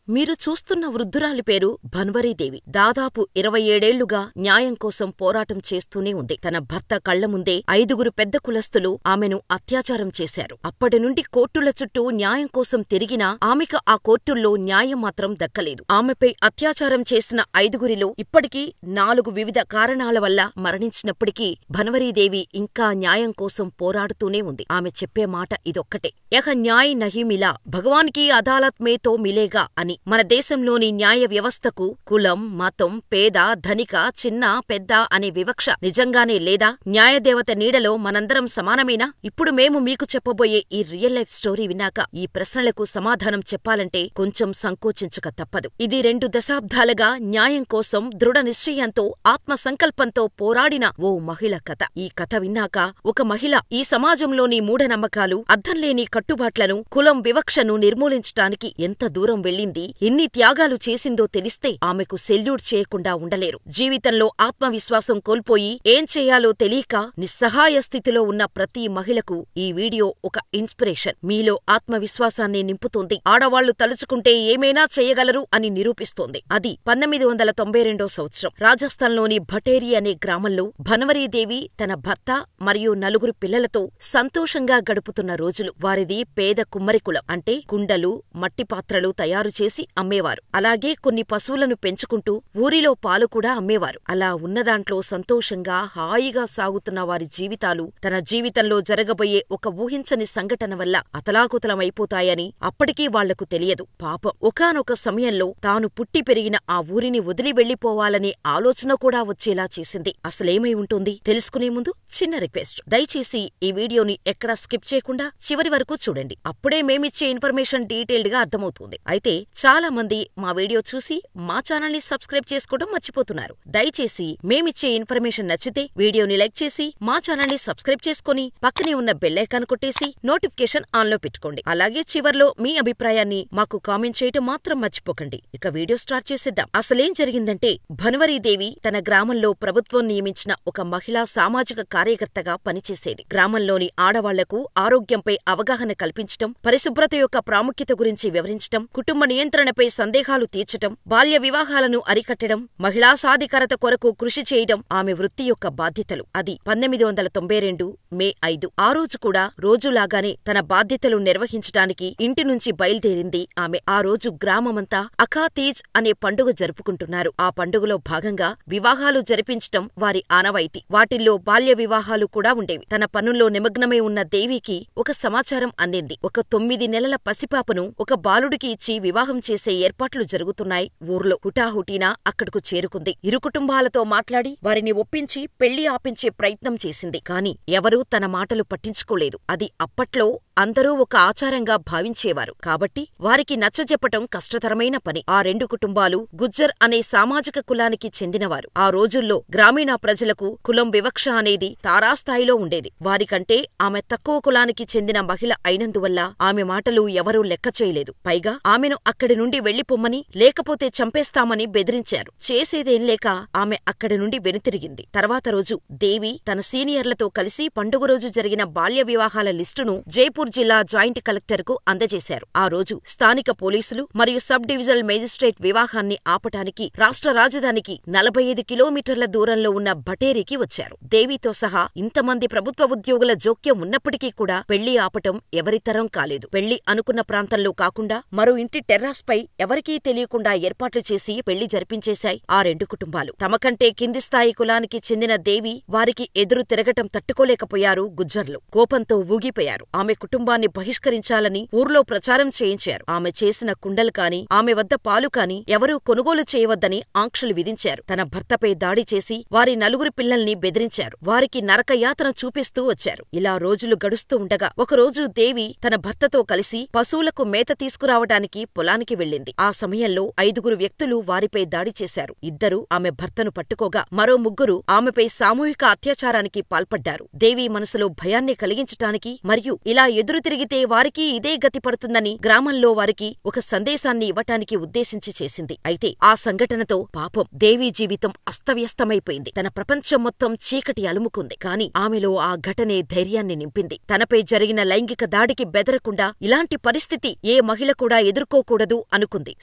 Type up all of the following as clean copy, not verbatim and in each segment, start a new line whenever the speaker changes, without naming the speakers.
మీరు చూస్తున్న వృద్ధురాలి పేరు భన్వరీదేవి. దాదాపు 27 ఏళ్లుగా న్యాయం కోసం పోరాటం చేస్తూనే ఉంది. తన భర్త కళ్ల ముందే 5గురు పెద్ద కులస్తులు ఆమెను అత్యాచారం చేశారు. అప్పటినుండి కోర్టుల చుట్టూ న్యాయం కోసం తిరిగినా ఆమెకు ఆ కోర్టుల్లో న్యాయం మాత్రం దక్కలేదు. ఆమెపై అత్యాచారం చేసిన 5గురిలో ఇప్పటికీ 4 వివిధ కారణాల వల్ల మరణించినప్పటికీ భన్వరీదేవి ఇంకా న్యాయం కోసం పోరాడుతూనే ఉంది. ఆమె చెప్పే మాట ఇదొక్కటే, యహ న్యాయ్ నహీ మిలా, భగవాన్ కీ అదాలత్ మే తో మిలేగా అని. మన దేశంలోని న్యాయ వ్యవస్థకు కులం, మతం, పేద, ధనిక, చిన్న, పెద్ద అనే వివక్ష నిజంగానే లేదా? న్యాయదేవత నీడలో మనందరం సమానమేనా? ఇప్పుడు మేము మీకు చెప్పబోయే ఈ రియల్ లైఫ్ స్టోరీ విన్నాక ఈ ప్రశ్నలకు సమాధానం చెప్పాలంటే కొంచెం సంకోచించక తప్పదు. ఇది 2 దశాబ్దాలుగా న్యాయం కోసం దృఢ నిశ్చయంతో, ఆత్మ సంకల్పంతో పోరాడిన ఓ మహిళ కథ. ఈ కథ విన్నాక ఒక మహిళ ఈ సమాజంలోని మూఢనమ్మకాలు, అర్థంలేని కట్టుబాట్లను, కులం వివక్షను నిర్మూలించటానికి ఎంత దూరం వెళ్ళింది, ఎన్ని త్యాగాలు చేసిందో తెలిస్తే ఆమెకు సెల్యూట్ చేయకుండా ఉండలేరు. జీవితంలో ఆత్మవిశ్వాసం కోల్పోయి ఏం చేయాలో తెలియక నిస్సహాయ స్థితిలో ఉన్న ప్రతి మహిళకు ఈ వీడియో ఒక ఇన్స్పిరేషన్. మీలో ఆత్మవిశ్వాసాన్ని నింపుతుంది. ఆడవాళ్లు తలుచుకుంటే ఏమైనా చేయగలరు అని నిరూపిస్తోంది. అది 1992 సంవత్సరం రాజస్థాన్లోని భటేరి అనే గ్రామంలో భన్వరీదేవి తన భర్త మరియు 4 పిల్లలతో సంతోషంగా గడుపుతున్న రోజులు. వారిది పేద కుమ్మరి కులం. అంటే కుండలు, మట్టి పాత్రలు తయారు చేసి అమ్మేవారు. అలాగే కొన్ని పశువులను పెంచుకుంటూ ఊరిలో పాలు కూడా అమ్మేవారు. అలా ఉన్నదాంట్లో సంతోషంగా హాయిగా సాగుతున్న వారి జీవితాలు తన జీవితంలో జరగబోయే ఒక ఊహించని సంఘటన వల్ల అతలాకుతలమైపోతాయని అప్పటికీ వాళ్లకు తెలియదు. పాపం ఒకానొక సమయంలో తాను పుట్టి పెరిగిన ఆ ఊరిని వదిలి వెళ్లిపోవాలనే ఆలోచన కూడా వచ్చేలా చేసింది. అసలేమై ఉంటుంది? తెలుసుకునే ముందు చిన్న రిక్వెస్ట్, దయచేసి ఈ వీడియోని ఎక్కడా స్కిప్ చేయకుండా చివరి వరకు చూడండి. అప్పుడే మేమిచ్చే ఇన్ఫర్మేషన్ డీటెయిల్డ్ గా అర్థమవుతుంది. అయితే చాలా మంది మా వీడియో చూసి మా ఛానల్ ని సబ్స్క్రైబ్ చేసుకోవడం మర్చిపోతున్నారు. దయచేసి మేమిచ్చే ఇన్ఫర్మేషన్ నచ్చితే వీడియోని లైక్ చేసి మా ఛానల్ ని సబ్స్క్రైబ్ చేసుకుని పక్కనే ఉన్న బెల్ ఐకాన్ కొట్టేసి నోటిఫికేషన్ ఆన్ లో పెట్టుకోండి. అలాగే చివర్లో మీ అభిప్రాయాన్ని మాకు కామెంట్ చేయటం మాత్రం మర్చిపోకండి. ఇక వీడియో స్టార్ట్ చేసేద్దాం. అసలేం జరిగిందంటే, భన్వరీదేవి తన గ్రామంలో ప్రభుత్వం నియమించిన ఒక మహిళా సామాజిక కార్యకర్తగా పనిచేసేది. గ్రామంలోని ఆడవాళ్లకు ఆరోగ్యంపై అవగాహన కల్పించటం, పరిశుభ్రత యొక్క ప్రాముఖ్యత గురించి వివరించటం, కుటుంబ నియంత్రణపై సందేహాలు తీర్చటం, బాల్య వివాహాలను అరికట్టడం, మహిళా సాధికారత కొరకు కృషి చేయడం ఆమె వృత్తి యొక్క బాధ్యతలు. అది 1992 మే 5. ఆ రోజు కూడా రోజులాగానే తన బాధ్యతలు నిర్వహించడానికి ఇంటి నుంచి బయలుదేరింది ఆమె. ఆ రోజు గ్రామమంతా అఖా తీజ్ అనే పండుగ జరుపుకుంటున్నారు. ఆ పండుగలో భాగంగా వివాహాలు జరిపించటం వారి ఆనవాయితీ. వాటిల్లో బాల్య వివాహాలు కూడా ఉండేవి. తన పనుల్లో నిమగ్నమై ఉన్న దేవికి ఒక సమాచారం అందింది. ఒక 9 నెలల పసిపాపను ఒక బాలుడికి ఇచ్చి వివాహం చేసే ఏర్పాట్లు జరుగుతున్నాయి ఊర్లో. హుటాహుటీనా అక్కడకు చేరుకుంది. ఇరు కుటుంబాలతో మాట్లాడి వారిని ఒప్పించి పెళ్లి ఆపించే ప్రయత్నం చేసింది. కాని ఎవరూ తన మాటలు పట్టించుకోలేదు. అది అప్పట్లో అందరూ ఒక ఆచారంగా భావించేవారు కాబట్టి వారికి నచ్చజెప్పటం కష్టతరమైన పని. ఆ 2 కుటుంబాలు గుజ్జర్ అనే సామాజిక కులానికి చెందినవారు. ఆ రోజుల్లో గ్రామీణ ప్రజలకు కులం వివక్ష అనేది తారాస్థాయిలో ఉండేది. వారికంటే ఆమె తక్కువ కులానికి చెందిన మహిళ అయినందువల్ల ఆమె మాటలు ఎవరూ లెక్క చేయలేదు. పైగా ఆమెను అక్కడి నుండి వెళ్లిపొమ్మని, లేకపోతే చంపేస్తామని బెదిరించారు. చేసేదేం లేక ఆమె అక్కడి నుండి వెనుతిరిగింది. తర్వాత రోజు దేవి తన సీనియర్లతో కలిసి పండుగ రోజు జరిగిన బాల్య వివాహాల లిస్టును జైపూర్ జిల్లా జాయింట్ కలెక్టర్కు అందజేశారు. ఆ రోజు స్థానిక పోలీసులు మరియు సబ్ డివిజనల్ మేజిస్ట్రేట్ వివాహాన్ని ఆపటానికి రాష్ట్ర రాజధానికి 45 కిలోమీటర్ల దూరంలో ఉన్న భటేరికి వచ్చారు. దేవితో సహా ఇంతమంది ప్రభుత్వ ఉద్యోగుల జోక్యం ఉన్నప్పటికీ కూడా పెళ్లి ఆపటం ఎవరితరం కాలేదు. పెళ్లి అనుకున్న ప్రాంతంలో కాకుండా మరో ఇంటి టెర్రాస్ పై ఎవరికీ తెలియకుండా ఏర్పాట్లు చేసి పెళ్లి జరిపించేశాయి ఆ 2 కుటుంబాలు. తమకంటే కింది స్థాయి కులానికి చెందిన దేవి వారికి ఎదురు తిరగటం తట్టుకోలేకపోయారు గుజ్జర్లు. కోపంతో ఊగిపోయారు. ఆమె కుటుంబాన్ని బహిష్కరించాలని ఊర్లో ప్రచారం చేయించారు. ఆమె చేసిన కుండలు కాని, ఆమె వద్ద పాలు కాని ఎవరూ కొనుగోలు చేయవద్దని ఆంక్షలు విధించారు. తన భర్తపై దాడి చేసి వారి 4 పిల్లల్ని బెదిరించారు. వారికి నరకయాతన చూపిస్తూ వచ్చారు. ఇలా రోజులు గడుస్తూ ఉండగా ఒకరోజు దేవి తన భర్తతో కలిసి పశువులకు మేత తీసుకురావటానికి పొలానికి వెళ్ళింది. ఆ సమయంలో 5గురు వ్యక్తులు వారిపై దాడి చేశారు. 2 ఆమె భర్తను పట్టుకోగా మరో 3 ఆమెపై సామూహిక అత్యాచారానికి పాల్పడ్డారు. దేవి మనసులో భయాన్ని కలిగించటానికి మరియు ఇలా ఎదురు తిరిగితే వారికి ఇదే గతి పడుతుందని గ్రామంలో వారికి ఒక సందేశాన్ని ఇవ్వటానికి ఉద్దేశించి చేసింది. అయితే ఆ సంఘటనతో పాపం దేవి జీవితం అస్తవ్యస్తమైపోయింది. తన ప్రపంచం మొత్తం చీకటి అలుముకుంది. కాని ఆమెలో ఆ ఘటనే ధైర్యాన్ని నింపింది. తనపై జరిగిన లైంగిక దాడికి బెదరకుండా ఇలాంటి పరిస్థితి ఏ మహిళ కూడా ఎదుర్కోకూడదు రావద్దు అనుకుంది.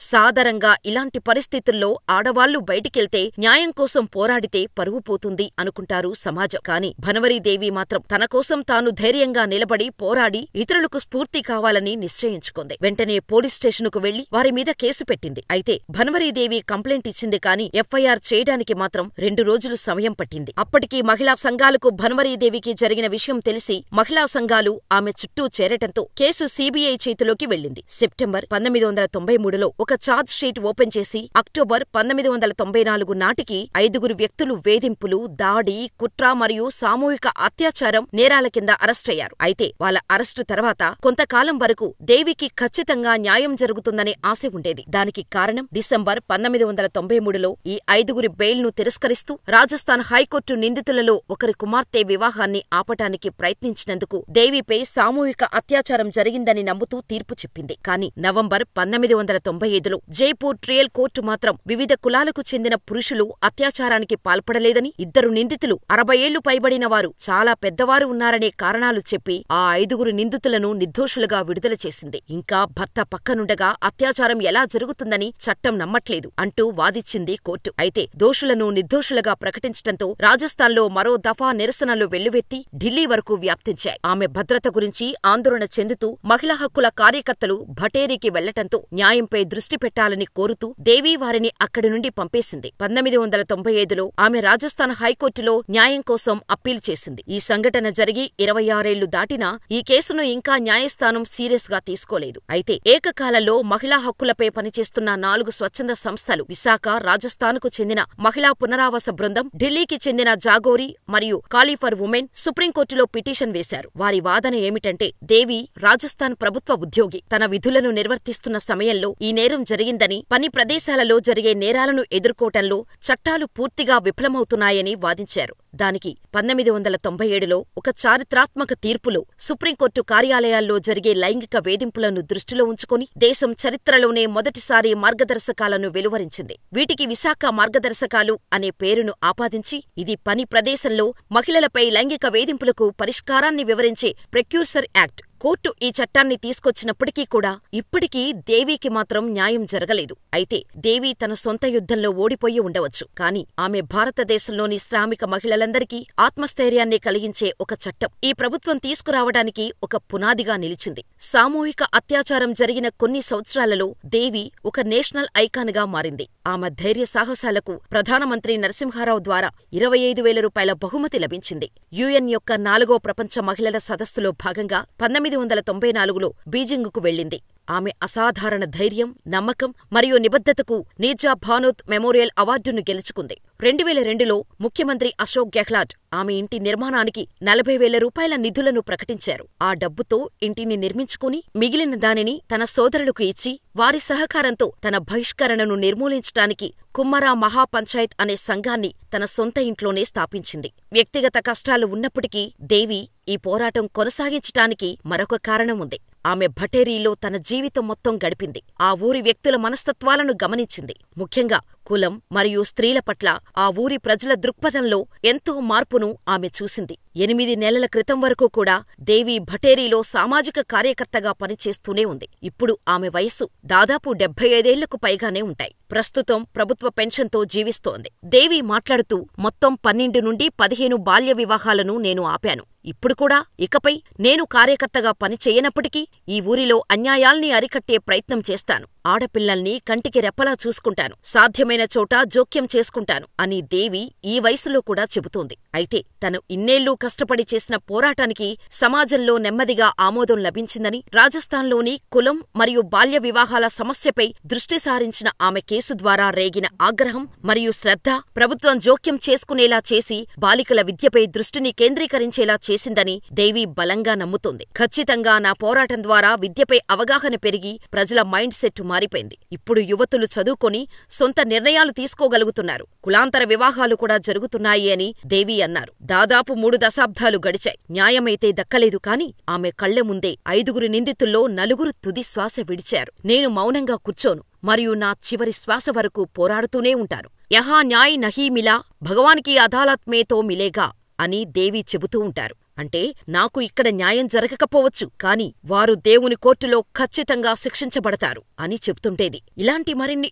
సాదరంగా ఇలాంటి పరిస్థితుల్లో ఆడవాళ్లు బయటికెళ్తే న్యాయం కోసం పోరాడితే పరువు పోతుంది అనుకుంటారు సమాజం. కాని భన్వరీదేవి మాత్రం తన కోసం తాను ధైర్యంగా నిలబడి పోరాడి ఇతరులకు స్ఫూర్తి కావాలని నిశ్చయించుకుంది. వెంటనే పోలీస్ స్టేషనుకు వెళ్లి వారి మీద కేసు పెట్టింది. అయితే భన్వరీదేవి కంప్లైంట్ ఇచ్చింది కాని ఎఫ్ఐఆర్ చేయడానికి మాత్రం 2 రోజులు సమయం పట్టింది. అప్పటికి మహిళా సంఘాలకు భన్వరీదేవికి జరిగిన విషయం తెలిసి మహిళా సంఘాలు ఆమె చుట్టూ చేరటంతో కేసు సీబీఐ చేతిలోకి వెళ్లింది. సెప్టెంబర్ 1993లో ఒక ఛార్జ్ షీట్ ఓపెన్ చేసి అక్టోబర్ 1994 నాటికి 5 వ్యక్తులు వేధింపులు, దాడి, కుట్ర మరియు సామూహిక అత్యాచారం నేరాల కింద అరెస్టయ్యారు. అయితే వాళ్ళ అరెస్టు తర్వాత కొంతకాలం వరకు దేవికి ఖచ్చితంగా న్యాయం జరుగుతుందనే ఆశ ఉండేది. దానికి కారణం డిసెంబర్ 1993లో ఈ 5 బెయిల్ను తిరస్కరిస్తూ రాజస్థాన్ హైకోర్టు నిందితులలో ఒకరి కుమార్తె వివాహాన్ని ఆపటానికి ప్రయత్నించినందుకు దేవిపై సామూహిక అత్యాచారం జరిగిందని నమ్ముతూ తీర్పు చెప్పింది. కాని నవంబర్ 1995లో జైపూర్ ట్రయల్ కోర్టు మాత్రం వివిధ కులాలకు చెందిన పురుషులు అత్యాచారానికి పాల్పడలేదని, 2 నిందితులు 60 ఏళ్లు పైబడిన వారు చాలా పెద్దవారు ఉన్నారనే కారణాలు చెప్పి ఆ 5 నిందితులను నిర్దోషులుగా విడుదల చేసింది. ఇంకా భర్త పక్కనుండగా అత్యాచారం ఎలా జరుగుతుందని చట్టం నమ్మట్లేదు అంటూ వాదిచ్చింది కోర్టు. అయితే దోషులను నిర్దోషులుగా ప్రకటించటంతో రాజస్థాన్లో మరో దఫా నిరసనలు వెల్లువెత్తి ఢిల్లీ వరకు వ్యాప్తించాయి. ఆమె భద్రత గురించి ఆందోళన చెందుతూ మహిళా హక్కుల కార్యకర్తలు భటేరికి వెళ్లటంతో న్యాయంపై దృష్టి పెట్టాలని కోరుతూ దేవి వారిని అక్కడి నుండి పంపేసింది. 1995లో ఆమె రాజస్థాన్ హైకోర్టులో న్యాయం కోసం అప్పీల్ చేసింది. ఈ సంఘటన జరిగి 26 ఏళ్లు దాటినా ఈ కేసును ఇంకా న్యాయస్థానం సీరియస్ గా తీసుకోలేదు. అయితే ఏకకాలంలో మహిళా హక్కులపై పనిచేస్తున్న 4 స్వచ్ఛంద సంస్థలు, విశాఖ, రాజస్థాన్కు చెందిన మహిళా పునరావాస బృందం, ఢిల్లీకి చెందిన జాగోరి మరియు కాలీ ఫర్ ఉమెన్ సుప్రీంకోర్టులో పిటిషన్ వేశారు. వారి వాదన ఏమిటంటే దేవి రాజస్థాన్ ప్రభుత్వ ఉద్యోగి, తన విధులను నిర్వర్తిస్తున్న సమయంలో ఈ నేరం జరిగిందని, పని ప్రదేశాలలో జరిగే నేరాలను ఎదుర్కోవటంలో చట్టాలు పూర్తిగా విఫలమవుతున్నాయని వాదించారు. దానికి 1997లో ఒక చారిత్రాత్మక తీర్పులో సుప్రీంకోర్టు కార్యాలయాల్లో జరిగే లైంగిక వేధింపులను దృష్టిలో ఉంచుకొని దేశం చరిత్రలోనే మొదటిసారి మార్గదర్శకాలను వెలువరించింది. వీటికి విశాఖ మార్గదర్శకాలు అనే పేరును ఆపాదించి ఇది పని ప్రదేశంలో మహిళలపై లైంగిక వేధింపులకు పరిష్కారాన్ని వివరించే ప్రెక్యూర్సర్ యాక్ట్. కోర్టు ఈ చట్టాన్ని తీసుకొచ్చినప్పటికీ కూడా ఇప్పటికీ దేవికి మాత్రం న్యాయం జరగలేదు. అయితే దేవి తన సొంత యుద్ధంలో ఓడిపోయి ఉండవచ్చు. కాని ఆమె భారతదేశంలోని శ్రామిక మహిళలందరికీ ఆత్మస్థైర్యాన్ని కలిగించే ఒక చట్టం ఈ ప్రభుత్వం తీసుకురావడానికి ఒక పునాదిగా నిలిచింది. సామూహిక అత్యాచారం జరిగిన కొన్ని సంవత్సరాలలో దేవి ఒక నేషనల్ ఐకాన్గా మారింది. ఆమె ధైర్య సాహసాలకు ప్రధానమంత్రి నరసింహారావు ద్వారా 25,000 రూపాయల బహుమతి లభించింది. యుఎన్ యొక్క 4వ ప్రపంచ మహిళల సదస్సులో భాగంగా 1994లో బీజింగుకు వెళ్ళింది. ఆమె అసాధారణ ధైర్యం, నమ్మకం మరియు నిబద్ధతకు నీర్జా భానోత్ మెమోరియల్ అవార్డును గెలుచుకుంది. 2002లో ముఖ్యమంత్రి అశోక్ గెహ్లాట్ ఆమె ఇంటి నిర్మాణానికి 40,000 రూపాయల నిధులను ప్రకటించారు. ఆ డబ్బుతో ఇంటిని నిర్మించుకుని మిగిలిన దానిని తన సోదరులకు ఇచ్చి వారి సహకారంతో తన బహిష్కరణను నిర్మూలించటానికి కుమ్మరా మహాపంచాయత్ అనే సంఘాన్ని తన సొంత ఇంట్లోనే స్థాపించింది. వ్యక్తిగత కష్టాలు ఉన్నప్పటికీ దేవి ఈ పోరాటం కొనసాగించటానికి మరొక కారణం ఉంది. ఆమె భటేరీలో తన జీవితం మొత్తం గడిపింది. ఆ ఊరి వ్యక్తుల మనస్తత్వాలను గమనించింది. ముఖ్యంగా కులం మరియు స్త్రీల పట్ల ఆ ఊరి ప్రజల దృక్పథంలో ఎంతో మార్పును ఆమె చూసింది. 8 నెలల క్రితం వరకు కూడా దేవి భటేరీలో సామాజిక కార్యకర్తగా పనిచేస్తూనే ఉంది. ఇప్పుడు ఆమె వయస్సు దాదాపు 75 ఏళ్లకు పైగానే ఉంటాయి. ప్రస్తుతం ప్రభుత్వ పెన్షన్తో జీవిస్తోంది. దేవి మాట్లాడుతూ మొత్తం 12 నుండి 15 బాల్య వివాహాలను నేను ఆపాను. ఇప్పుడు కూడా ఇకపై నేను కార్యకర్తగా పనిచేయనప్పటికీ ఈ ఊరిలో అన్యాయాల్ని అరికట్టే ప్రయత్నం చేస్తాను. ఆడపిల్లల్ని కంటికి రెప్పలా చూసుకుంటాను. సాధ్యమైన చోట జోక్యం చేసుకుంటాను అని దేవి ఈ వయసులో కూడా చెబుతోంది. అయితే తను ఇన్నేళ్లు కష్టపడి చేసిన పోరాటానికి సమాజంలో నెమ్మదిగా ఆమోదం లభించిందని, రాజస్థాన్లోని కులం మరియు బాల్య వివాహాల సమస్యపై దృష్టి సారించిన ఆమె కేసు ద్వారా రేగిన ఆగ్రహం మరియు శ్రద్ధ ప్రభుత్వం జోక్యం చేసుకునేలా చేసి బాలికల విద్యపై దృష్టిని కేంద్రీకరించేలా చేసిందని దేవి బలంగా నమ్ముతోంది. ఖచ్చితంగా నా పోరాటం ద్వారా విద్యపై అవగాహన పెరిగి ప్రజల మైండ్ సెట్ మారిపోయింది. ఇప్పుడు యువతులు చదువుకొని సొంత నిర్ణయాలు తీసుకోగలుగుతున్నారు. కులాంతర వివాహాలు కూడా జరుగుతున్నాయి అని దేవి అన్నారు. దాదాపు 3 దశాబ్దాలు గడిచాయి. న్యాయమైతే దక్కలేదు కాని ఆమె కళ్ల ముందే 5 నిందితుల్లో 4 తుది శ్వాస విడిచారు. నేను మౌనంగా కూర్చోను మరియు నా చివరి శ్వాస వరకు పోరాడుతూనే ఉంటాను. యహా న్యాయ్ నహీ మిలా భగవాన్ కీ అదాలత్ మే తో మిలేగా అని దేవి చెబుతూ ఉంటారు. అంటే నాకు ఇక్కడ న్యాయం జరగకపోవచ్చు, కానీ వారు దేవుని కోర్టులో ఖచ్చితంగా శిక్షించబడతారు అని చెప్తుంటేది. ఇలాంటి మరిన్ని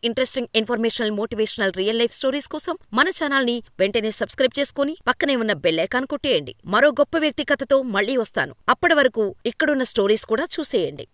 interesting informational motivational real life stories కోసం మన ఛానల్ని వెంటనే సబ్స్క్రైబ్ చేసుకుని పక్కనే ఉన్న బెల్ ఐకాన్ కొట్టేయండి. మరో గొప్ప వ్యక్తి కథతో మళ్ళీ వస్తాను. అప్పటి వరకు ఇక్కడున్న స్టోరీస్ కూడా చూసేయండి.